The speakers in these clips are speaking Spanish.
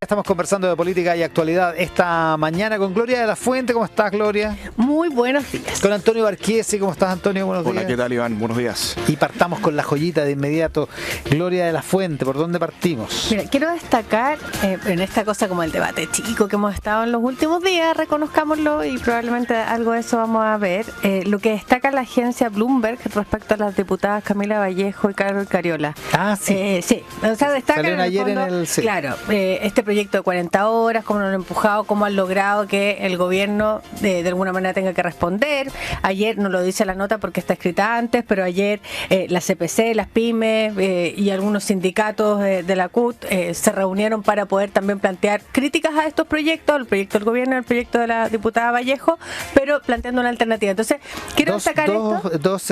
Estamos conversando de política y actualidad esta mañana con Gloria de la Fuente. ¿Cómo estás, Gloria? Muy buenos días. Con Antonio Barquiesi. ¿Cómo estás, Antonio? Buenos días. Hola, ¿qué tal, Iván? Buenos días. Y partamos con la joyita de inmediato. Gloria de la Fuente, ¿por dónde partimos? Mira, quiero destacar en esta cosa como el debate chico que hemos estado en los últimos días, reconozcámoslo, y probablemente algo de eso vamos a ver, lo que destaca la agencia Bloomberg respecto a las diputadas Camila Vallejo y Carol Cariola. Ah, sí. Sí, o sea, destacan salieron ayer fondo, en el... Sí. Claro, este proyecto de 40 horas, cómo lo han empujado, cómo han logrado que el gobierno de alguna manera tenga que responder. Ayer, no lo dice la nota porque está escrita antes, pero ayer la CPC, las pymes y algunos sindicatos de la CUT se reunieron para poder también plantear críticas a estos proyectos, el proyecto del gobierno, el proyecto de la diputada Vallejo, pero planteando una alternativa. Entonces, quiero destacar esto. Dos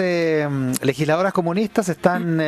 legisladoras comunistas están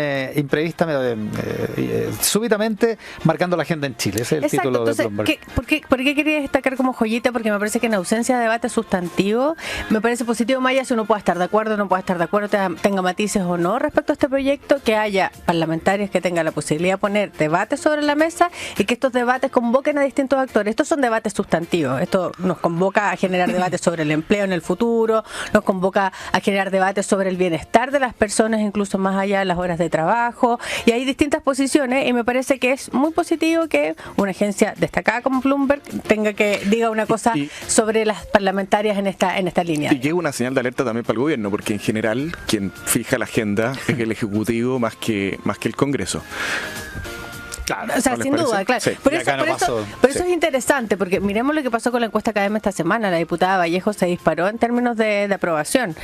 súbitamente marcando la agenda en Chile. Ese es el título de Bloomberg. ¿Por qué quería destacar como joyita? Porque me parece que en ausencia de debate sustantivo, me parece positivo, más allá si uno puede estar de acuerdo, no puede estar de acuerdo, tenga matices o no respecto a este proyecto, que haya parlamentarios que tengan la posibilidad de poner debates sobre la mesa y que estos debates convoquen a distintos actores. Estos son debates sustantivos. Esto nos convoca a generar debates sobre el empleo en el futuro, nos convoca a generar debates sobre el bienestar de las personas, incluso más allá de las horas de trabajo, y hay distintas posiciones, y me parece que es muy positivo que una agencia destacada como Bloomberg diga una cosa sobre las parlamentarias en esta línea. Y llega una señal de alerta también para el gobierno, porque en general quien fija la agenda es el Ejecutivo más que el Congreso. Claro, o sea, sin parece? duda, claro. Sí. Por eso es interesante, porque miremos lo que pasó con la encuesta Academia esta semana. La diputada Vallejo se disparó en términos de aprobación,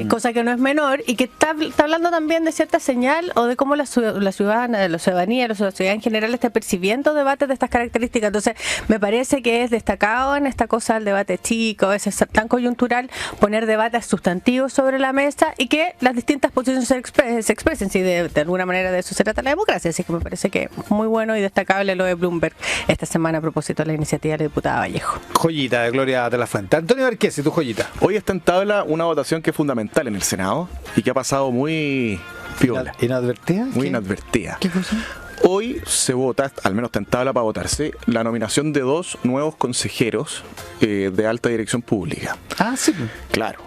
cosa que no es menor y que está hablando también de cierta señal o de cómo la ciudadanía, la sociedad en general está percibiendo debates de estas características. Entonces, me parece que es destacado en esta cosa del debate chico, a veces tan coyuntural, poner debates sustantivos sobre la mesa y que las distintas posiciones se expresen. Si de alguna manera de eso se trata la democracia. Así que me parece que muy bueno y destacable lo de Bloomberg esta semana a propósito de la iniciativa de la diputada Vallejo. Joyita de Gloria de la Fuente. Antonio Barquiesi, tu joyita. Hoy está en tabla una votación que es fundamental en el Senado y que ha pasado muy piola. ¿Inadvertida? Muy inadvertida. ¿Qué cosa? Hoy se vota, al menos está en tabla para votarse, la nominación de 2 nuevos consejeros de alta dirección pública. Ah, sí. Claro.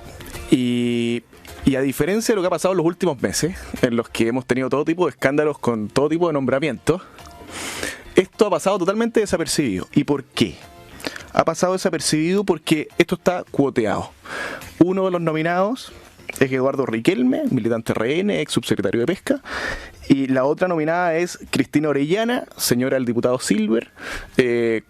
Y a diferencia de lo que ha pasado en los últimos meses, en los que hemos tenido todo tipo de escándalos con todo tipo de nombramientos, esto ha pasado totalmente desapercibido. ¿Y por qué? Ha pasado desapercibido porque esto está cuoteado. Uno de los nominados es Eduardo Riquelme, militante RN, ex subsecretario de Pesca, y la otra nominada es Cristina Orellana, señora del diputado Silver,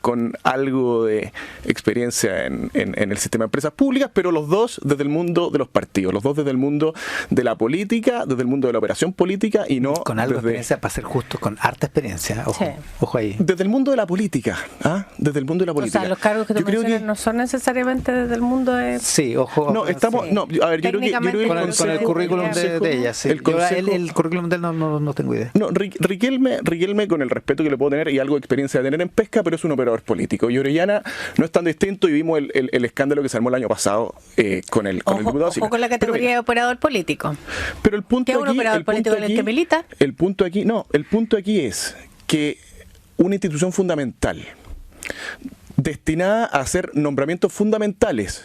con algo de experiencia en el sistema de empresas públicas, pero los dos desde el mundo de los partidos, los dos desde el mundo de la política, desde el mundo de la operación política y no con algo de experiencia, para ser justo, con harta experiencia, ojo, sí. Ojo ahí. Desde el mundo de la política, desde el mundo de la política. O sea, los cargos que tú mencionas no son necesariamente desde el mundo de... Sí, ojo. No, estamos... Sí. No, a ver, yo creo que con el currículum de ella, sí. El currículum de él no tengo idea. No, Riquelme, con el respeto que le puedo tener y algo de experiencia de tener en pesca, pero es un operador político. Y Orellana no es tan distinto y vimos el escándalo que se armó el año pasado con el diputado. Ojo con la categoría de operador político. Pero el punto ¿qué es aquí, un operador político en el que milita? El punto aquí es que una institución fundamental destinada a hacer nombramientos fundamentales,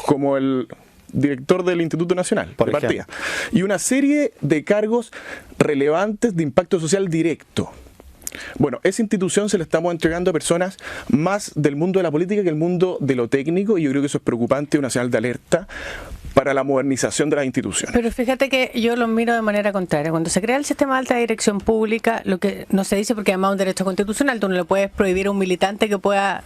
como el director del Instituto Nacional, por partida, y una serie de cargos relevantes de impacto social directo. Bueno, esa institución se la estamos entregando a personas más del mundo de la política que el mundo de lo técnico, y yo creo que eso es preocupante, una señal de alerta para la modernización de las instituciones. Pero fíjate que yo lo miro de manera contraria. Cuando se crea el sistema de alta dirección pública, lo que no se dice, porque además es un derecho constitucional, tú no le puedes prohibir a un militante que pueda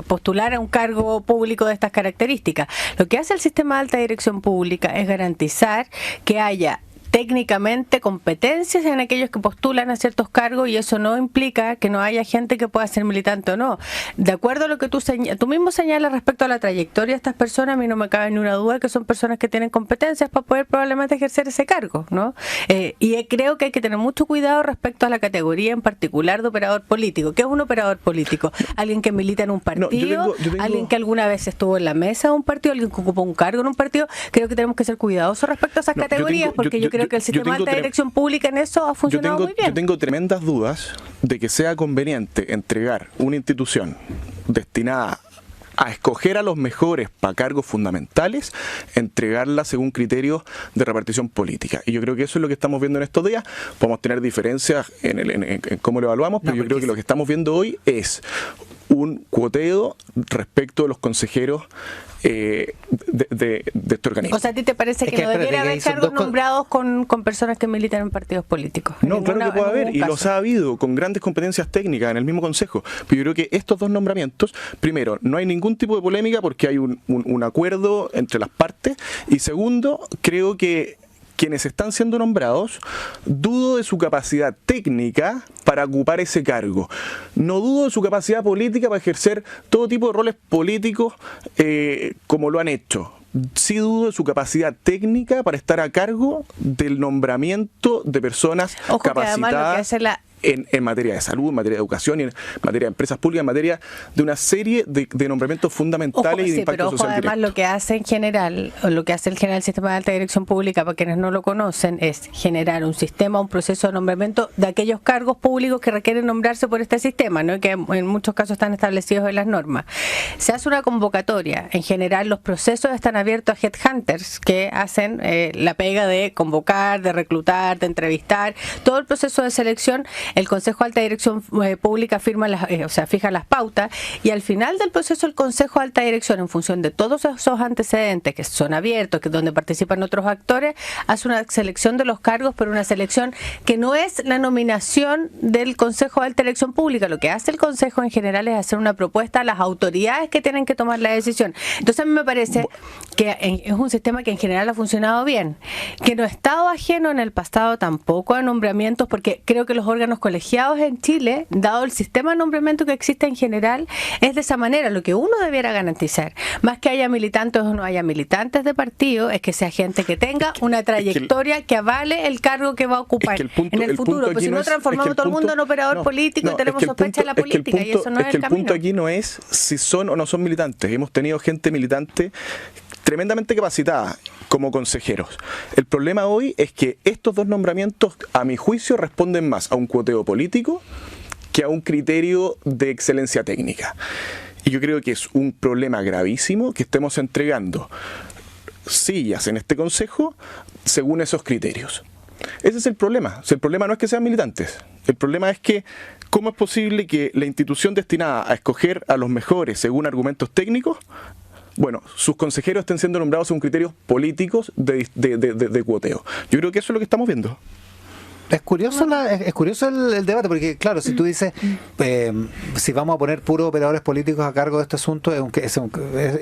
postular a un cargo público de estas características. Lo que hace el sistema de alta dirección pública es garantizar que haya técnicamente competencias en aquellos que postulan a ciertos cargos, y eso no implica que no haya gente que pueda ser militante o no. De acuerdo a lo que tú mismo señalas respecto a la trayectoria de estas personas, a mí no me cabe ni una duda que son personas que tienen competencias para poder probablemente ejercer ese cargo, ¿no? Y creo que hay que tener mucho cuidado respecto a la categoría en particular de operador político. ¿Qué es un operador político? Alguien que milita en un partido, yo tengo... alguien que alguna vez estuvo en la mesa de un partido, alguien que ocupó un cargo en un partido. Creo que tenemos que ser cuidadosos respecto a esas categorías, porque yo creo creo que el sistema de alta dirección pública en eso ha funcionado muy bien. Yo tengo tremendas dudas de que sea conveniente entregar una institución destinada a escoger a los mejores para cargos fundamentales, entregarla según criterios de repartición política. Y yo creo que eso es lo que estamos viendo en estos días. Podemos tener diferencias en cómo lo evaluamos, pero yo creo que lo que estamos viendo hoy es un cuoteo respecto de los consejeros de este organismo. O sea, ¿a ti te parece que no debiera haber cargos nombrados con personas que militan en partidos políticos? No, claro que puede haber, y los ha habido con grandes competencias técnicas en el mismo consejo. Pero yo creo que estos dos nombramientos, primero, no hay ningún tipo de polémica porque hay un acuerdo entre las partes, y segundo, creo que quienes están siendo nombrados, dudo de su capacidad técnica para ocupar ese cargo. No dudo de su capacidad política para ejercer todo tipo de roles políticos como lo han hecho. Sí dudo de su capacidad técnica para estar a cargo del nombramiento de personas capacitadas en materia de salud, en materia de educación, y en materia de empresas públicas, en materia de una serie de nombramientos fundamentales y de impacto social directo. Además, lo que hace en general, o lo que hace el general sistema de alta dirección pública, para quienes no lo conocen, es generar un sistema, un proceso de nombramiento de aquellos cargos públicos que requieren nombrarse por este sistema, ¿no? Que en muchos casos están establecidos en las normas. Se hace una convocatoria. En general, los procesos están abiertos a headhunters que hacen la pega de convocar, de reclutar, de entrevistar, todo el proceso de selección. El Consejo de Alta Dirección Pública fija las pautas, y al final del proceso el Consejo de Alta Dirección, en función de todos esos antecedentes que son abiertos, que es donde participan otros actores, hace una selección de los cargos, pero una selección que no es la nominación del Consejo de Alta Dirección Pública. Lo que hace el Consejo en general es hacer una propuesta a las autoridades que tienen que tomar la decisión. Entonces a mí me parece que es un sistema que en general ha funcionado bien, que no ha estado ajeno en el pasado tampoco a nombramientos, porque creo que los órganos colegiados en Chile, dado el sistema de nombramiento que existe en general, es de esa manera. Lo que uno debiera garantizar, más que haya militantes o no haya militantes de partido, es que sea gente que tenga una trayectoria que avale el cargo que va a ocupar en el futuro. Pues si no transformamos todo el mundo en operador político y tenemos sospecha de la política, y eso no es el camino. El punto aquí no es si son o no son militantes. Hemos tenido gente militante tremendamente capacitada como consejeros. El problema hoy es que estos dos nombramientos, a mi juicio, responden más a un cuoteo político que a un criterio de excelencia técnica. Y yo creo que es un problema gravísimo que estemos entregando sillas en este consejo según esos criterios. Ese es el problema. O sea, el problema no es que sean militantes. El problema es que ¿cómo es posible que la institución destinada a escoger a los mejores según argumentos técnicos, bueno, sus consejeros estén siendo nombrados según criterios políticos de cuoteo? Yo creo que eso es lo que estamos viendo. Es curioso el debate, porque claro, si tú dices si vamos a poner puros operadores políticos a cargo de este asunto,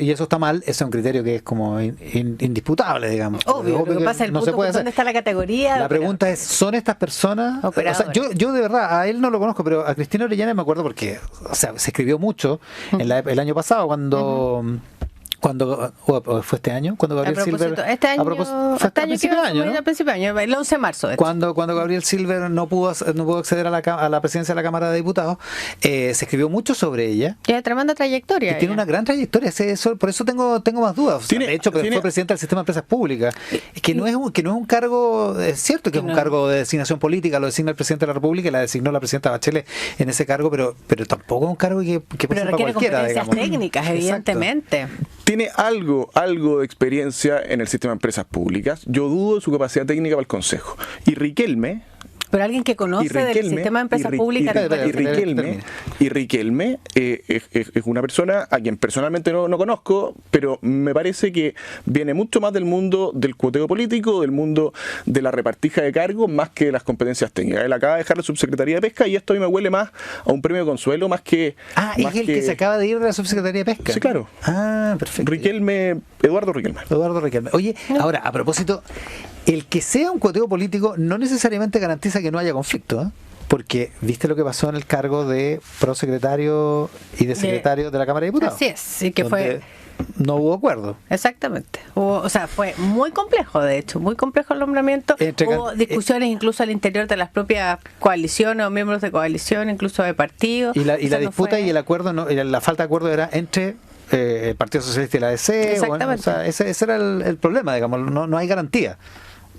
y eso está mal, ese es un criterio que es como indisputable, digamos. Obvio, lo que pasa es el punto, ¿dónde está la categoría? La pregunta es, ¿son estas personas? O sea, yo de verdad, a él no lo conozco, pero a Cristina Orellana me acuerdo porque, o sea, se escribió mucho el año pasado cuando fue este año cuando Gabriel Silver fue a principio de año, ¿no? A principio de año, el 11 de marzo de hecho. Cuando Gabriel Silver no pudo acceder a la presidencia de la Cámara de Diputados, se escribió mucho sobre ella. Tiene tremenda trayectoria. Tiene una gran trayectoria, por eso tengo más dudas. O sea, de hecho, fue presidente del sistema de empresas públicas, que no es un cargo, es cierto que es un cargo de designación política, lo designa el presidente de la República y la designó la presidenta Bachelet en ese cargo, pero tampoco es un cargo que puede ser para cualquiera, competencias técnicas, evidentemente. Tiene algo de experiencia en el sistema de empresas públicas. Yo dudo de su capacidad técnica para el Consejo. Y Riquelme, pero alguien que conoce del sistema de empresas públicas. Y Riquelme es una persona a quien personalmente no conozco, pero me parece que viene mucho más del mundo del cuoteo político, del mundo de la repartija de cargos, más que de las competencias técnicas. Él acaba de dejar la Subsecretaría de Pesca y esto a mí me huele más a un premio de consuelo, más que... es el que se acaba de ir de la Subsecretaría de Pesca. Sí, claro. Perfecto. Eduardo Riquelme. Oye, ahora, a propósito, el que sea un cuoteo político no necesariamente garantiza que no haya conflicto, ¿eh? Porque viste lo que pasó en el cargo de prosecretario y de secretario de la Cámara de Diputados. Así es, y que fue... No hubo acuerdo. Exactamente. Fue muy complejo, de hecho, muy complejo el nombramiento. Hubo discusiones incluso al interior de las propias coaliciones o miembros de coalición, incluso de partidos. Y la disputa y el acuerdo, la falta de acuerdo era entre el Partido Socialista y la ADC. Exactamente. Ese era el problema, digamos, no hay garantía.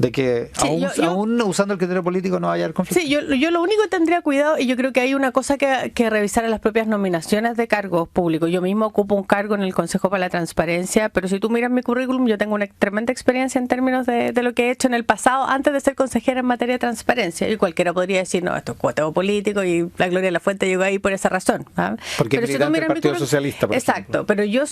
de que aún usando el criterio político no haya conflicto. Sí, yo lo único que tendría cuidado, y yo creo que hay una cosa que revisar en las propias nominaciones de cargos públicos. Yo mismo ocupo un cargo en el Consejo para la Transparencia, pero si tú miras mi currículum, yo tengo una tremenda experiencia en términos de lo que he hecho en el pasado antes de ser consejera en materia de transparencia. Y cualquiera podría decir, no, esto es cuoteo político y la Gloria de la Fuente llegó ahí por esa razón. Porque pero si tú miras el Partido Socialista, por exacto, pero yo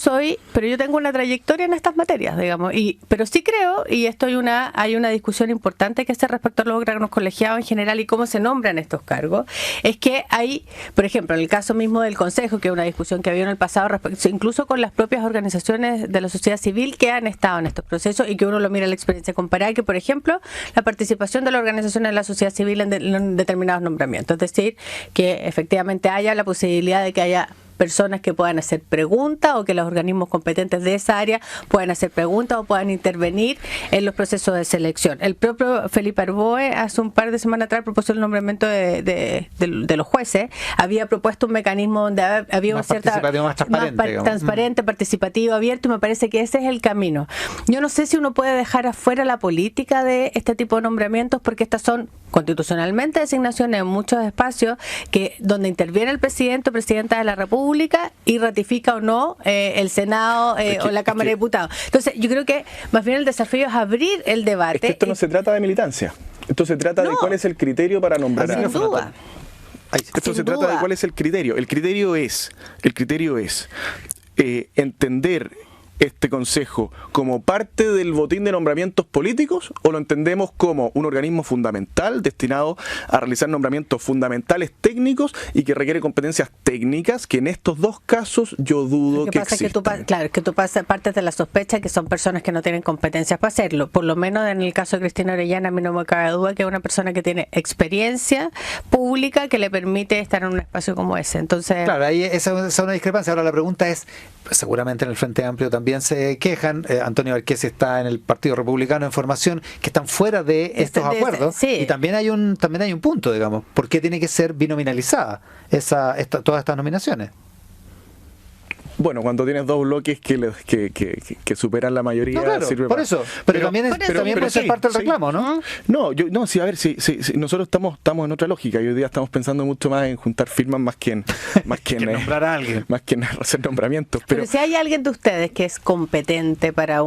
tengo una trayectoria en estas materias, digamos, pero sí creo, y esto hay una discusión importante que hacer respecto a los órganos colegiados en general y cómo se nombran estos cargos, es que hay, por ejemplo, en el caso mismo del Consejo, que es una discusión que había en el pasado, incluso con las propias organizaciones de la sociedad civil que han estado en estos procesos y que uno lo mira en la experiencia comparada, que por ejemplo, la participación de las organizaciones de la sociedad civil en determinados nombramientos, es decir, que efectivamente haya la posibilidad de que haya personas que puedan hacer preguntas o que los organismos competentes de esa área puedan hacer preguntas o puedan intervenir en los procesos de selección. El propio Felipe Arboe hace un par de semanas atrás propuso el nombramiento de los jueces, había propuesto un mecanismo donde había una cierta más transparente, participativo, abierto, y me parece que ese es el camino. Yo no sé si uno puede dejar afuera la política de este tipo de nombramientos, porque estas son constitucionalmente designaciones en muchos espacios donde interviene el presidente o presidenta de la República y ratifica o no el Senado o la Cámara de Diputados. Entonces, yo creo que más bien el desafío es abrir el debate. Es que esto no se trata de militancia. Esto se trata de cuál es el criterio para nombrar a... Sin duda. Esto se trata de cuál es el criterio. El criterio es entender este consejo como parte del botín de nombramientos políticos, o lo entendemos como un organismo fundamental destinado a realizar nombramientos fundamentales técnicos y que requiere competencias técnicas, que en estos dos casos yo dudo que existan. Claro, que tú partes de la sospecha que son personas que no tienen competencias para hacerlo. Por lo menos en el caso de Cristina Orellana, a mí no me cabe duda que es una persona que tiene experiencia pública que le permite estar en un espacio como ese. Entonces, claro, ahí esa es una discrepancia. Ahora la pregunta es, seguramente en el Frente Amplio también se quejan, Antonio Barquesi está en el Partido Republicano en formación, que están fuera de estos acuerdos, sí. Y también hay un punto, digamos, ¿por qué tiene que ser binominalizada todas estas nominaciones? Bueno, cuando tienes dos bloques que superan la mayoría, no, claro, sirve por eso. Pero también puede ser parte del reclamo, ¿no? No, sí, a ver, sí, nosotros estamos en otra lógica. Y hoy día estamos pensando mucho más en juntar firmas más que en nombrar a alguien. Más que en hacer nombramientos. Pero si hay alguien de ustedes que es competente para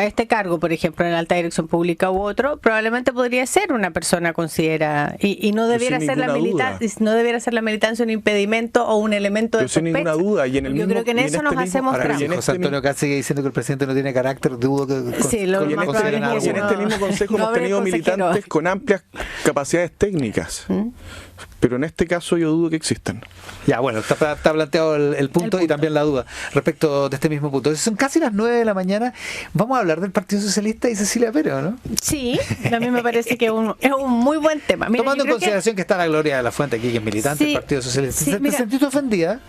este cargo, por ejemplo, en la alta dirección pública u otro, probablemente podría ser una persona considerada y no debiera ser la militancia un impedimento o un elemento de sospecha. Sin ninguna duda. Yo creo que en eso nos hacemos trampa. José Antonio Caz sigue diciendo que el presidente no tiene carácter, dudo que sí, lo más probable es que en este mismo consejo hemos tenido militantes con amplias capacidades técnicas. Pero en este caso yo dudo que existan. Ya, bueno, está planteado el punto y también la duda respecto de este mismo punto. Son casi las 9 de la mañana. Vamos a hablar del Partido Socialista y Cecilia Pérez, ¿no? Sí, a mí me parece que es un muy buen tema. Mira, tomando en consideración que está la Gloria de la Fuente aquí, que es militante del Partido Socialista. ¿Te sentiste ofendida?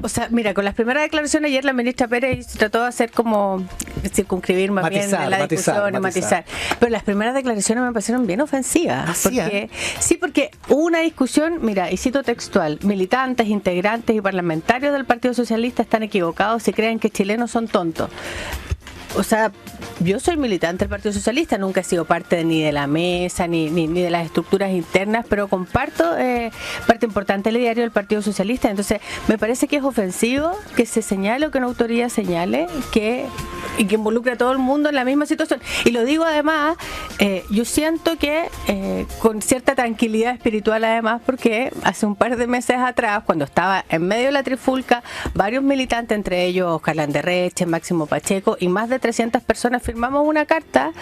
O sea, mira, con las primeras declaraciones ayer la ministra Pérez trató de hacer como circunscribir más bien la discusión y matizar. Pero las primeras declaraciones me parecieron bien ofensivas. Porque hubo una discusión, mira, y cito textual: militantes, integrantes y parlamentarios del Partido Socialista están equivocados si creen que chilenos son tontos. O sea, yo soy militante del Partido Socialista, nunca he sido parte ni de la mesa ni de las estructuras internas, pero comparto parte importante del diario del Partido Socialista. Entonces, me parece que es ofensivo que se señale o que una autoridad señale que involucre a todo el mundo en la misma situación. Y lo digo además, yo siento que con cierta tranquilidad espiritual además, porque hace un par de meses atrás, cuando estaba en medio de la trifulca, varios militantes, entre ellos Oscar Landerreche, Máximo Pacheco y más de 300 personas firmamos una carta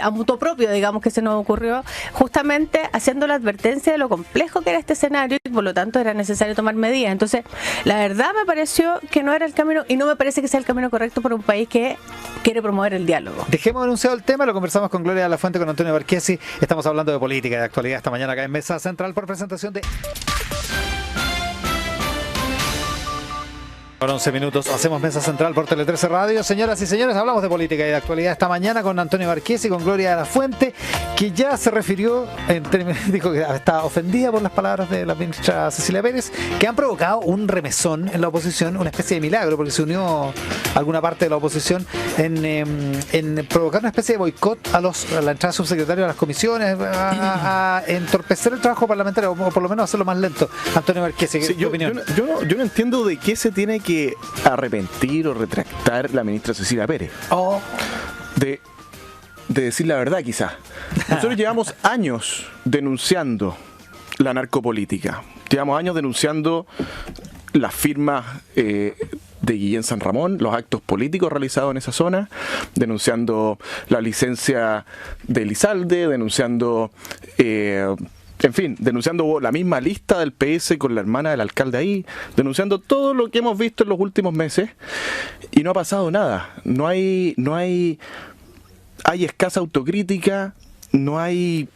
a mutuo propio, digamos, que se nos ocurrió, justamente haciendo la advertencia de lo complejo que era este escenario y por lo tanto era necesario tomar medidas. Entonces, la verdad me pareció que no era el camino y no me parece que sea el camino correcto para un país que quiere promover el diálogo. Dejemos anunciado el tema, lo conversamos con Gloria de la Fuente, con Antonio Barquesi. Estamos hablando de política y de actualidad esta mañana acá en Mesa Central por presentación de... Por 11 minutos hacemos mesa central por Tele 13 Radio. Señoras y señores, hablamos de política y de actualidad esta mañana con Antonio Marchesi y con Gloria de la Fuente, que ya se refirió, dijo que está ofendida por las palabras de la ministra Cecilia Pérez, que han provocado un remesón en la oposición, una especie de milagro, porque se unió alguna parte de la oposición en provocar una especie de boicot a la entrada de subsecretarios a las comisiones, a entorpecer el trabajo parlamentario, o por lo menos hacerlo más lento. Antonio Marchesi, ¿qué yo opinión? Yo no entiendo de qué se tiene que arrepentir o retractar la ministra Cecilia Pérez. De decir la verdad, quizás. Nosotros llevamos años denunciando la narcopolítica. Llevamos años denunciando las firmas de Guillén San Ramón, los actos políticos realizados en esa zona, denunciando la licencia de Elizalde, denunciando... en fin, denunciando la misma lista del PS con la hermana del alcalde ahí, denunciando todo lo que hemos visto en los últimos meses, y no ha pasado nada. Hay escasa autocrítica, no hay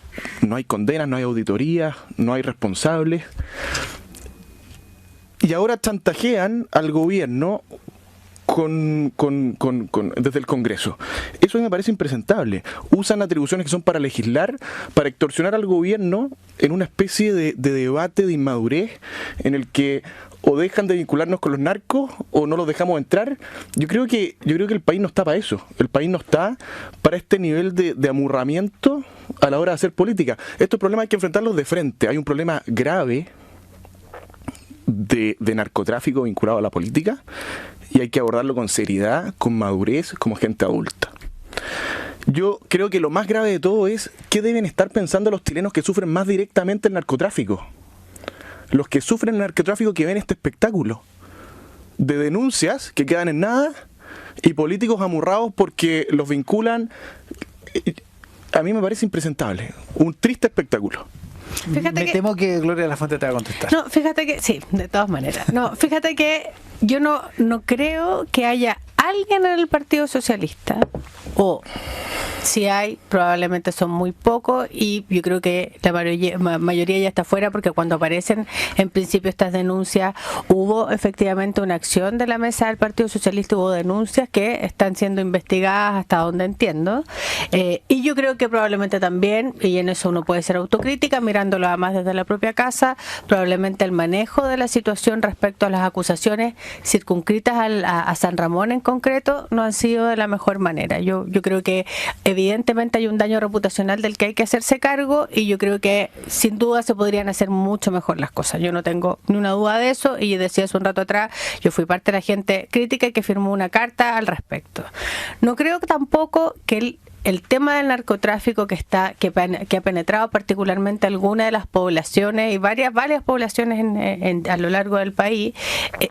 condenas, no hay auditorías, no hay responsables. Y ahora chantajean al gobierno desde el Congreso. Eso me parece impresentable. Usan atribuciones que son para legislar, para extorsionar al gobierno en una especie de debate de inmadurez en el que o dejan de vincularnos con los narcos o no los dejamos entrar. Yo creo que el país no está para eso. El país no está para este nivel de amurramiento a la hora de hacer política. Estos problemas hay que enfrentarlos de frente. Hay un problema grave de narcotráfico vinculado a la política, y hay que abordarlo con seriedad, con madurez, como gente adulta. Yo creo que lo más grave de todo es qué deben estar pensando los chilenos que sufren más directamente el narcotráfico. Los que sufren el narcotráfico, que ven este espectáculo de denuncias que quedan en nada y políticos amurrados porque los vinculan. A mí me parece impresentable. Un triste espectáculo. Temo que Gloria de la Fuente te va a contestar. No, fíjate que sí, de todas maneras. No, fíjate que yo no creo que haya alguien en el Partido Socialista, o si hay, probablemente son muy pocos, y yo creo que la mayoría ya está fuera, porque cuando aparecen en principio estas denuncias, hubo efectivamente una acción de la mesa del Partido Socialista, hubo denuncias que están siendo investigadas hasta donde entiendo, y yo creo que probablemente también, y en eso uno puede ser autocrítica, mirándolo además desde la propia casa, probablemente el manejo de la situación respecto a las acusaciones circunscritas a San Ramón en concreto no han sido de la mejor manera. Yo creo que evidentemente hay un daño reputacional del que hay que hacerse cargo, y yo creo que sin duda se podrían hacer mucho mejor las cosas. Yo no tengo ni una duda de eso, y decía hace un rato atrás, yo fui parte de la gente crítica que firmó una carta al respecto. No creo tampoco que el tema del narcotráfico que ha penetrado particularmente algunas de las poblaciones y varias poblaciones a lo largo del país,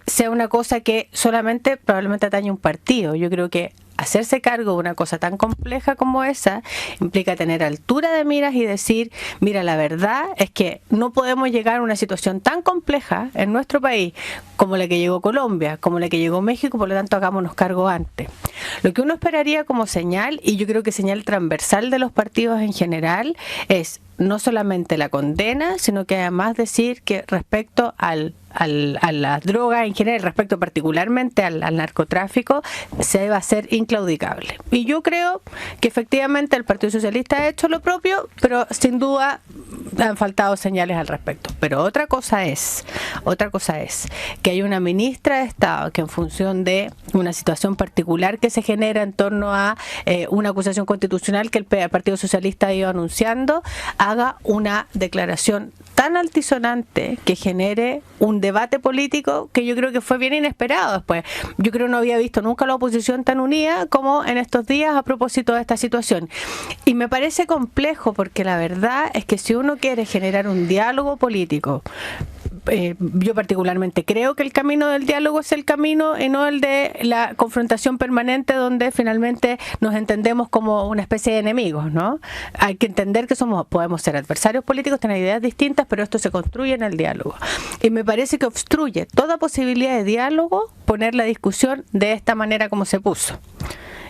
sea una cosa que solamente probablemente atañe un partido. Yo creo que hacerse cargo de una cosa tan compleja como esa implica tener altura de miras y decir, mira, la verdad es que no podemos llegar a una situación tan compleja en nuestro país como la que llegó Colombia, como la que llegó México, por lo tanto hagámonos cargo antes. Lo que uno esperaría como señal, y yo creo que señal transversal de los partidos en general, es no solamente la condena, sino que además decir que respecto a las drogas en general, respecto particularmente al narcotráfico, se debe hacer inclaudicable. Y yo creo que efectivamente el Partido Socialista ha hecho lo propio, pero sin duda han faltado señales al respecto. Pero otra cosa es que hay una ministra de Estado que, en función de una situación particular que se genera en torno a una acusación constitucional que el Partido Socialista ha ido anunciando, haga una declaración tan altisonante que genere un debate político que yo creo que fue bien inesperado después. Yo creo que no había visto nunca la oposición tan unida como en estos días a propósito de esta situación. Y me parece complejo, porque la verdad es que si uno quiere generar un diálogo político, yo particularmente creo que el camino del diálogo es el camino y no el de la confrontación permanente, donde finalmente nos entendemos como una especie de enemigos, ¿no? Hay que entender que podemos ser adversarios políticos, tener ideas distintas, pero esto se construye en el diálogo. Y me parece que obstruye toda posibilidad de diálogo poner la discusión de esta manera como se puso.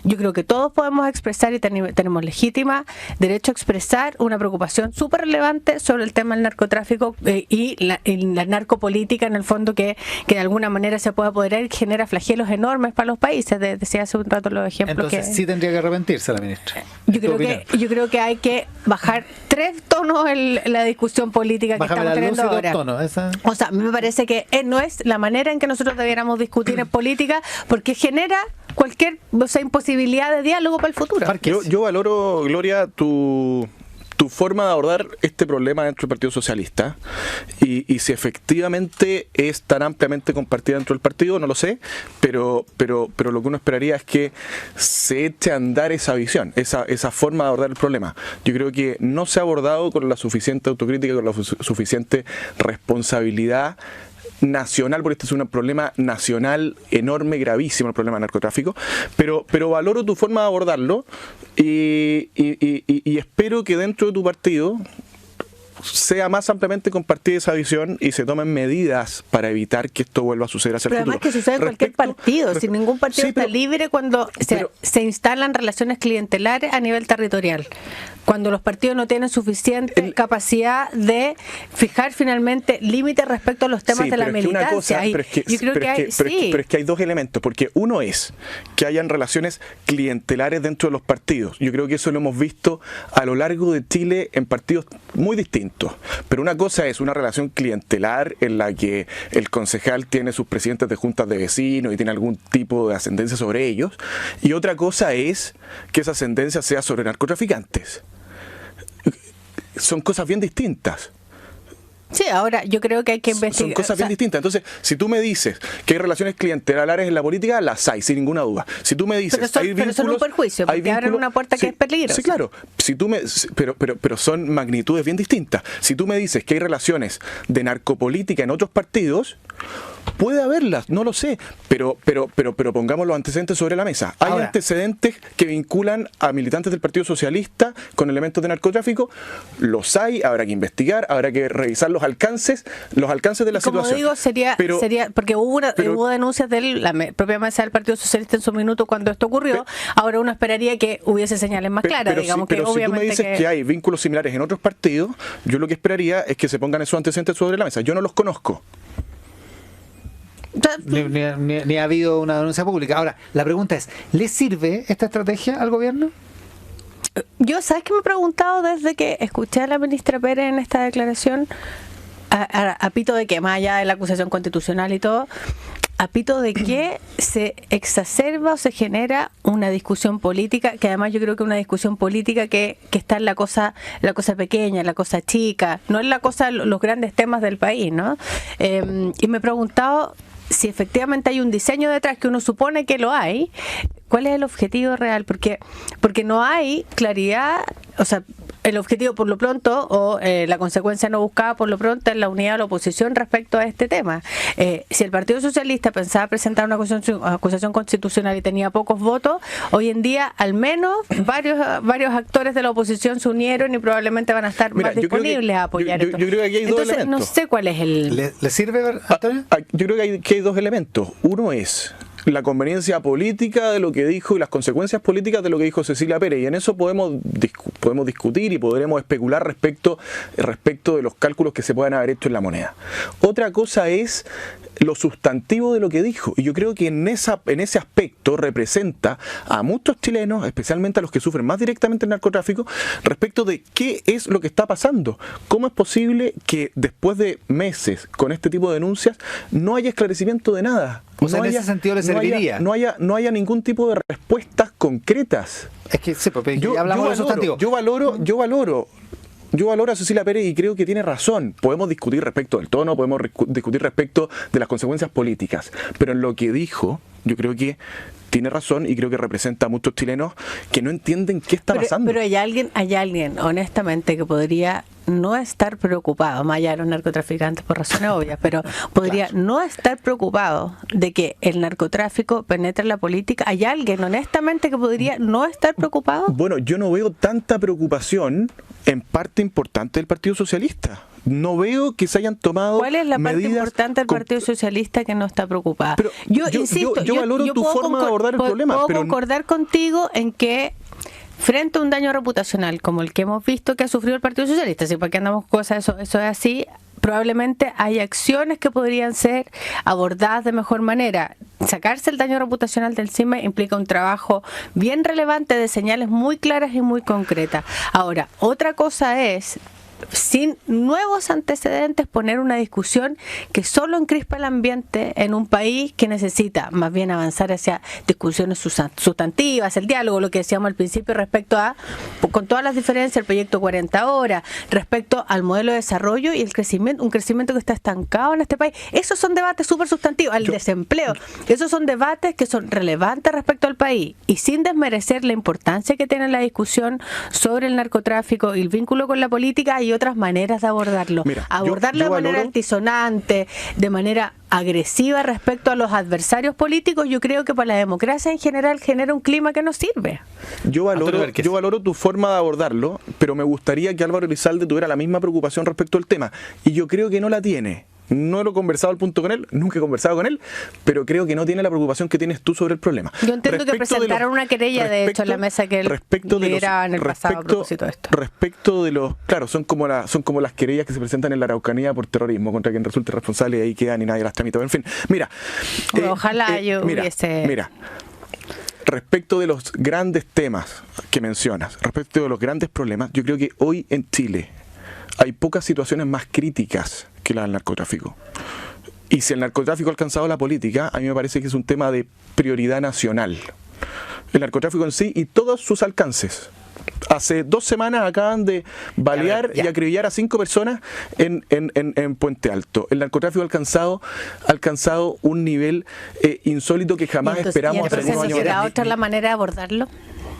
Yo creo que todos podemos expresar y tenemos legítima derecho a expresar una preocupación súper relevante sobre el tema del narcotráfico y la narcopolítica, en el fondo, que de alguna manera se puede apoderar y genera flagelos enormes para los países. Decía hace un rato los ejemplos. Entonces sí tendría que arrepentirse la ministra. Yo creo que hay que bajar 3 tonos la discusión política que estamos teniendo ahora. O sea, a mí me parece que no es la manera en que nosotros debiéramos discutir en política, porque genera cualquier imposibilidad de diálogo para el futuro. Yo valoro, Gloria, tu forma de abordar este problema dentro del Partido Socialista, y si efectivamente es tan ampliamente compartida dentro del partido, no lo sé, pero lo que uno esperaría es que se eche a andar esa visión, esa forma de abordar el problema. Yo creo que no se ha abordado con la suficiente autocrítica, con la suficiente responsabilidad nacional, porque este es un problema nacional enorme, gravísimo, el problema del narcotráfico, pero valoro tu forma de abordarlo y espero que dentro de tu partido sea más ampliamente compartida esa visión y se tomen medidas para evitar que esto vuelva a suceder hacia el futuro. Además que sucede en cualquier partido, si ningún partido está libre cuando se instalan relaciones clientelares a nivel territorial. Cuando los partidos no tienen suficiente capacidad de fijar finalmente límites respecto a los temas de la militancia. Pero es que hay dos elementos, porque uno es que hayan relaciones clientelares dentro de los partidos. Yo creo que eso lo hemos visto a lo largo de Chile en partidos muy distintos. Pero una cosa es una relación clientelar en la que el concejal tiene sus presidentes de juntas de vecinos y tiene algún tipo de ascendencia sobre ellos, y otra cosa es que esa ascendencia sea sobre narcotraficantes. Son cosas bien distintas. Sí, ahora yo creo que hay que investigar. Son cosas bien distintas. Entonces, si tú me dices que hay relaciones clientelares en la política, las hay, sin ninguna duda. Si tú me dices pero son un perjuicio, porque abren una puerta que es peligrosa. Sí, claro. Pero son magnitudes bien distintas. Si tú me dices que hay relaciones de narcopolítica en otros partidos, puede haberlas, no lo sé, pero pongamos los antecedentes sobre la mesa. Hay antecedentes que vinculan a militantes del Partido Socialista con elementos de narcotráfico, los hay, habrá que investigar, habrá que revisar los alcances de la situación. Como digo, sería porque hubo denuncias de la propia mesa del Partido Socialista en su minuto cuando esto ocurrió. Ahora uno esperaría que hubiese señales más claras, digamos, pero que obviamente si tú me dices que hay vínculos similares en otros partidos, yo lo que esperaría es que se pongan esos antecedentes sobre la mesa. Yo no los conozco. Ni ha habido una denuncia pública. Ahora, la pregunta es, ¿le sirve esta estrategia al gobierno? Yo, ¿sabes qué me he preguntado desde que escuché a la ministra Pérez en esta declaración? A pito de que, más allá de la acusación constitucional y todo, a pito de que se exacerba o se genera una discusión política, que además yo creo que una discusión política que está en la cosa pequeña, la cosa chica, no en los grandes temas del país, ¿no? Y me he preguntado si efectivamente hay un diseño detrás, que uno supone que lo hay. ¿Cuál es el objetivo real? Porque no hay claridad, o sea, el objetivo por lo pronto o la consecuencia no buscada por lo pronto es la unidad de la oposición respecto a este tema. Si el Partido Socialista pensaba presentar una acusación constitucional y tenía pocos votos, hoy en día al menos varios actores de la oposición se unieron y probablemente van a estar más disponibles a apoyar esto. Yo creo que aquí hay dos elementos. No sé cuál es el... ¿Le sirve, Antonio? Yo creo que hay dos elementos. Uno es la conveniencia política de lo que dijo y las consecuencias políticas de lo que dijo Cecilia Pérez, y en eso podemos discutir y podremos especular respecto de los cálculos que se puedan haber hecho en la moneda. Otra cosa es lo sustantivo de lo que dijo, y yo creo que en ese aspecto representa a muchos chilenos, especialmente a los que sufren más directamente el narcotráfico, respecto de qué es lo que está pasando. ¿Cómo es posible que después de meses con este tipo de denuncias no haya esclarecimiento de nada? O sea, en ese sentido le serviría. No haya ningún tipo de respuestas concretas. Es que sí, porque hablamos de sustantivo. Yo valoro a Cecilia Pérez y creo que tiene razón. Podemos discutir respecto del tono, podemos discutir respecto de las consecuencias políticas, pero en lo que dijo, yo creo que tiene razón y creo que representa a muchos chilenos que no entienden qué está pasando. Pero hay alguien, honestamente, que podría no estar preocupado, más allá de los narcotraficantes por razones obvias, pero podría no estar preocupado de que el narcotráfico penetre en la política? ¿Hay alguien honestamente que podría no estar preocupado? Bueno, yo no veo tanta preocupación en parte importante del Partido Socialista. No veo que se hayan tomado. ¿Cuál es la parte importante del Partido Socialista que no está preocupada? Pero yo insisto, yo valoro tu forma de abordar el problema. Puedo concordar contigo en que frente a un daño reputacional como el que hemos visto que ha sufrido el Partido Socialista, ¿sí? Porque andamos cosas, eso es así, probablemente hay acciones que podrían ser abordadas de mejor manera. Sacarse el daño reputacional del encima implica un trabajo bien relevante de señales muy claras y muy concretas. Ahora, otra cosa es, sin nuevos antecedentes, poner una discusión que solo encrispa el ambiente en un país que necesita más bien avanzar hacia discusiones sustantivas, el diálogo, lo que decíamos al principio respecto a, con todas las diferencias, el proyecto 40 horas, respecto al modelo de desarrollo y el crecimiento, un crecimiento que está estancado en este país. Esos son debates súper sustantivos, el desempleo, esos son debates que son relevantes respecto al país, y sin desmerecer la importancia que tiene la discusión sobre el narcotráfico y el vínculo con la política, hay otras maneras de abordarlo. Mira, abordarlo de manera altisonante, de manera agresiva respecto a los adversarios políticos, yo creo que para la democracia en general genera un clima que no sirve. Yo valoro tu forma de abordarlo, pero me gustaría que Álvaro Elizalde tuviera la misma preocupación respecto al tema, y yo creo que no la tiene. No lo he conversado al punto con él, nunca he conversado con él, pero creo que no tiene la preocupación que tienes tú sobre el problema. Yo entiendo que presentaron una querella, de hecho, en la mesa que él lideraba en el pasado a propósito de esto. Respecto de los... Claro, son como las querellas que se presentan en la Araucanía por terrorismo, contra quien resulte responsable, y ahí quedan y nadie las tramita. En fin, mira... ojalá yo hubiese... Mira, respecto de los grandes temas que mencionas, respecto de los grandes problemas, yo creo que hoy en Chile hay pocas situaciones más críticas que la del narcotráfico. Y si el narcotráfico ha alcanzado la política, a mí me parece que es un tema de prioridad nacional. El narcotráfico en sí y todos sus alcances. Hace 2 semanas acaban de balear y acribillar a 5 personas en Puente Alto. El narcotráfico ha alcanzado un nivel insólito que jamás esperamos hace algunos años. ¿Será otra la manera de abordarlo?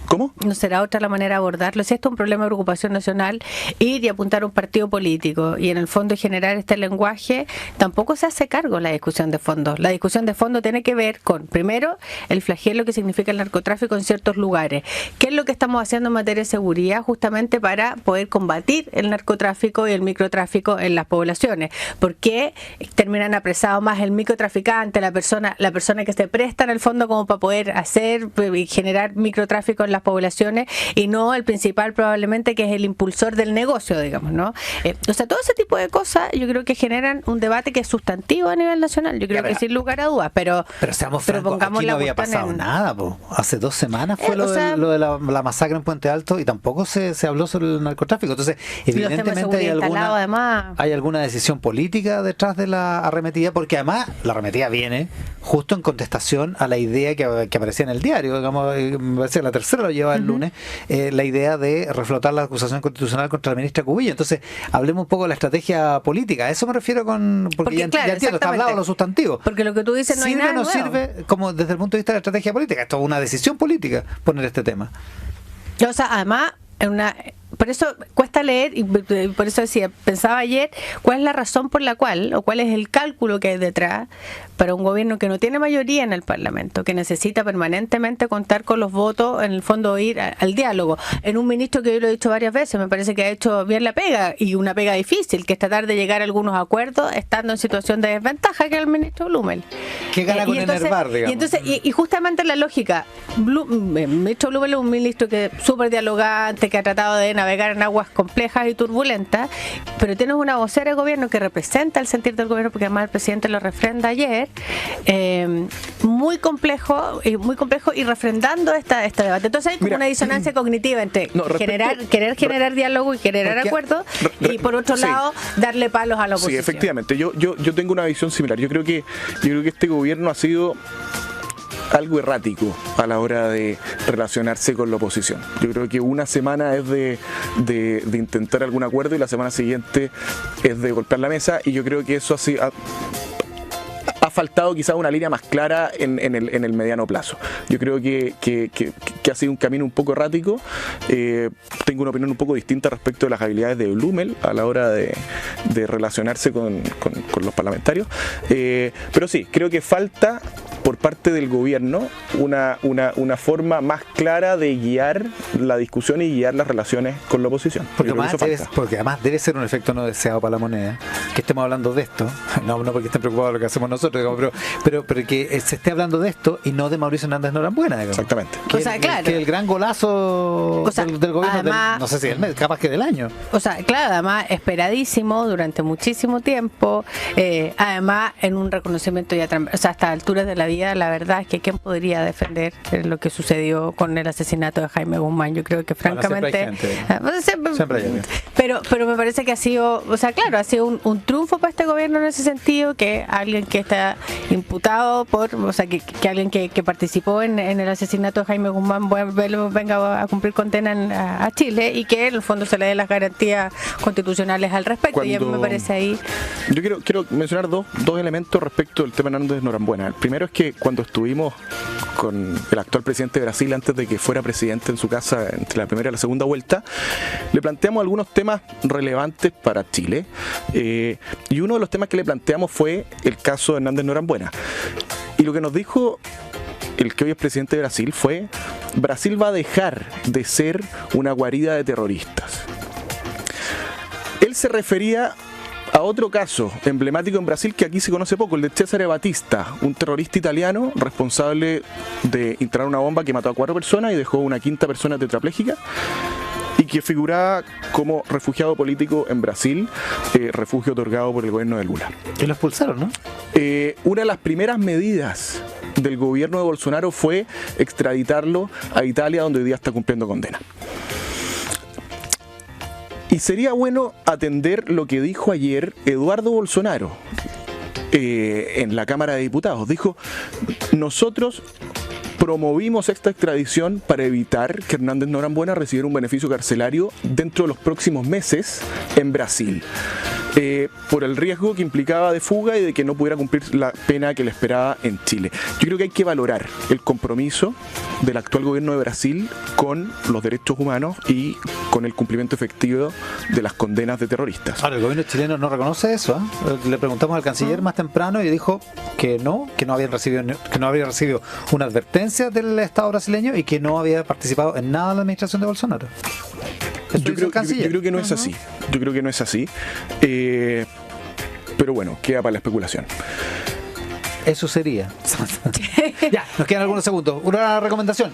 ¿Cómo? ¿No será otra la manera de abordarlo? Si esto es un problema de preocupación nacional, ir y apuntar a un partido político y en el fondo generar este lenguaje, tampoco se hace cargo la discusión de fondo. La discusión de fondo tiene que ver con, primero, el flagelo que significa el narcotráfico en ciertos lugares. ¿Qué es lo que estamos haciendo en materia de seguridad justamente para poder combatir el narcotráfico y el microtráfico en las poblaciones? ¿Por qué terminan apresados más el microtraficante, la persona que se presta en el fondo como para poder hacer y generar microtráfico en las poblaciones, y no el principal probablemente, que es el impulsor del negocio, digamos, ¿no? O sea, todo ese tipo de cosas yo creo que generan un debate que es sustantivo a nivel nacional, yo creo que sin lugar a dudas, pero seamos francos, aquí no había pasado nada, po. Hace 2 semanas fue lo de la masacre en Puente Alto y tampoco se habló sobre el narcotráfico, entonces evidentemente hay alguna decisión política detrás de la arremetida, porque además la arremetida viene justo en contestación a la idea que aparecía en el diario, digamos, me parece que la tercera lo lleva el lunes, la idea de reflotar la acusación constitucional contra la ministra Cubillo. Entonces, hablemos un poco de la estrategia política. A eso me refiero porque ya entiendo, está hablado lo sustantivo. Porque lo que tú dices no hay nada nuevo. ¿Sirve como desde el punto de vista de la estrategia política? Esto es una decisión política, poner este tema. O sea, además, por eso cuesta leer, y por eso decía, pensaba ayer, cuál es la razón por la cual, o cuál es el cálculo que hay detrás para un gobierno que no tiene mayoría en el Parlamento, que necesita permanentemente contar con los votos, en el fondo ir al diálogo, en un ministro que yo lo he dicho varias veces, me parece que ha hecho bien la pega, y una pega difícil, que es tratar de llegar a algunos acuerdos estando en situación de desventaja, que es el ministro Blumel. ¿Qué gana con enervar, digamos? Y justamente la lógica, el ministro Blumel es un ministro que es súper dialogante, que ha tratado de navegar en aguas complejas y turbulentas, pero tienes una vocera de gobierno que representa el sentir del gobierno, porque además el presidente lo refrenda ayer, muy complejo y refrendando este debate. Entonces hay como una disonancia cognitiva entre querer generar diálogo y generar acuerdos, y por otro lado darle palos a la oposición. Sí, efectivamente, yo tengo una visión similar. Yo creo que este gobierno ha sido algo errático a la hora de relacionarse con la oposición. Yo creo que una semana es de intentar algún acuerdo y la semana siguiente es de golpear la mesa, y yo creo que eso ha ha faltado quizás una línea más clara en el mediano plazo. Yo creo que ha sido un camino un poco errático. Tengo una opinión un poco distinta respecto de las habilidades de Blumel a la hora de relacionarse con los parlamentarios. Pero sí, creo que falta por parte del gobierno una forma más clara de guiar la discusión y guiar las relaciones con la oposición. Porque además debe ser un efecto no deseado para la moneda que estemos hablando de esto, no porque estén preocupados de lo que hacemos nosotros, digamos, pero que se esté hablando de esto y no de Mauricio Hernández Norambuena, digamos. Exactamente. Que el gran golazo del gobierno, además, no sé si del mes, capaz que del año. O sea, claro, además esperadísimo durante muchísimo tiempo, además en un reconocimiento ya, o sea, hasta alturas de la vida, la verdad es que ¿quién podría defender lo que sucedió con el asesinato de Jaime Guzmán? Yo creo que francamente siempre hay gente. Pero me parece que ha sido, o sea, claro, ha sido un triunfo para este gobierno en ese sentido, que alguien que está imputado por, o sea, que alguien que participó en el asesinato de Jaime Guzmán venga a cumplir condena a Chile, y que en el fondo se le dé las garantías constitucionales al respecto. Y me parece ahí. Yo quiero mencionar dos elementos respecto del tema Hernández Norambuena. El primero es que cuando estuvimos con el actual presidente de Brasil, antes de que fuera presidente en su casa entre la primera y la segunda vuelta, le planteamos algunos temas relevantes para Chile, y uno de los temas que le planteamos fue el caso de Hernández Norambuena, y lo que nos dijo el que hoy es presidente de Brasil fue: Brasil va a dejar de ser una guarida de terroristas. Él se refería a otro caso emblemático en Brasil que aquí se conoce poco, el de Cesare Batista, un terrorista italiano responsable de instalar una bomba que mató a 4 personas y dejó una quinta persona tetrapléjica, y que figuraba como refugiado político en Brasil, refugio otorgado por el gobierno de Lula. Y lo expulsaron, ¿no? Una de las primeras medidas del gobierno de Bolsonaro fue extraditarlo a Italia, donde hoy día está cumpliendo condena. Y sería bueno atender lo que dijo ayer Eduardo Bolsonaro en la Cámara de Diputados. Dijo: nosotros promovimos esta extradición para evitar que Hernández Norambuena recibiera un beneficio carcelario dentro de los próximos meses en Brasil, por el riesgo que implicaba de fuga y de que no pudiera cumplir la pena que le esperaba en Chile. Yo creo que hay que valorar el compromiso del actual gobierno de Brasil con los derechos humanos y con el cumplimiento efectivo de las condenas de terroristas. Ahora, el gobierno chileno no reconoce eso, ¿eh? Le preguntamos al canciller más temprano y dijo que no había recibido una advertencia del Estado brasileño y que no había participado en nada en la administración de Bolsonaro. Yo creo que no es así. Yo creo que no es así. Pero bueno, queda para la especulación. Eso sería. Ya, nos quedan algunos segundos. Una recomendación.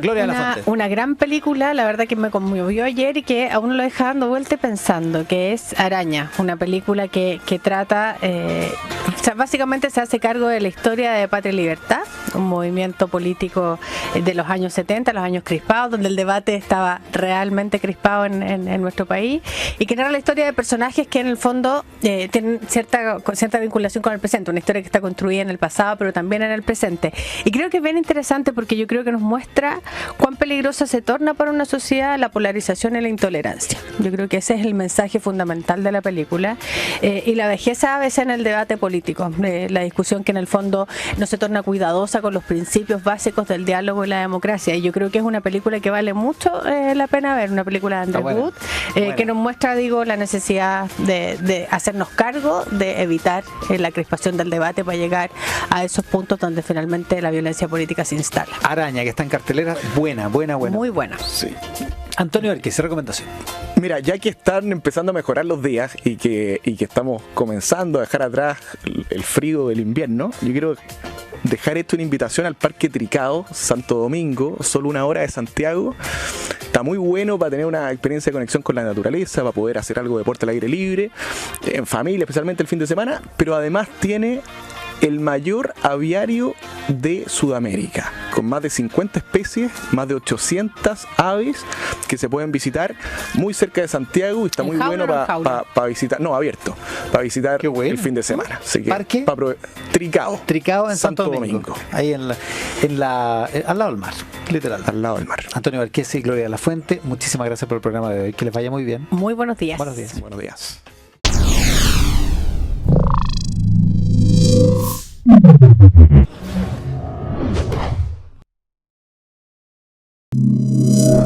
Gloria Lafonte. Una gran película, la verdad que me conmovió ayer y que aún lo deja dando vuelta y pensando, que es Araña, una película que trata, o sea, básicamente se hace cargo de la historia de Patria y Libertad, un movimiento político de los años 70, los años crispados, donde el debate estaba realmente crispado en nuestro país, y que narra la historia de personajes que en el fondo tienen cierta vinculación con el presente, una historia que está construida en el pasado, pero también en el presente. Y creo que es bien interesante porque yo creo que nos muestra cuán peligrosa se torna para una sociedad la polarización y la intolerancia. Yo creo que ese es el mensaje fundamental de la película, y la vejeza a veces en el debate político, la discusión que en el fondo no se torna cuidadosa con los principios básicos del diálogo y la democracia. Y yo creo que es una película que vale mucho la pena ver, una película de Andrew Wood, que nos muestra, la necesidad de hacernos cargo de evitar la crispación del debate para llegar a esos puntos donde finalmente la violencia política se instala. Araña, que está en cartelera, buena. Muy buena. Sí. Antonio Erquis, recomendación. Mira, ya que están empezando a mejorar los días y que estamos comenzando a dejar atrás el frío del invierno, yo quiero dejar esto una invitación al Parque Tricao, Santo Domingo, solo 1 hora de Santiago. Está muy bueno para tener una experiencia de conexión con la naturaleza, para poder hacer algo de deporte al aire libre, en familia, especialmente el fin de semana, pero además tiene el mayor aviario de Sudamérica, con más de 50 especies, más de 800 aves que se pueden visitar muy cerca de Santiago, y está muy bueno para visitar, no, abierto, para visitar el fin de semana. Así que, ¿Parque? Tricao en Santo Domingo. Ahí al lado del mar, literal. Al lado del mar. Antonio Erquis y Gloria Lafuente, muchísimas gracias por el programa de hoy. Que les vaya muy bien. Muy buenos días. Buenos días.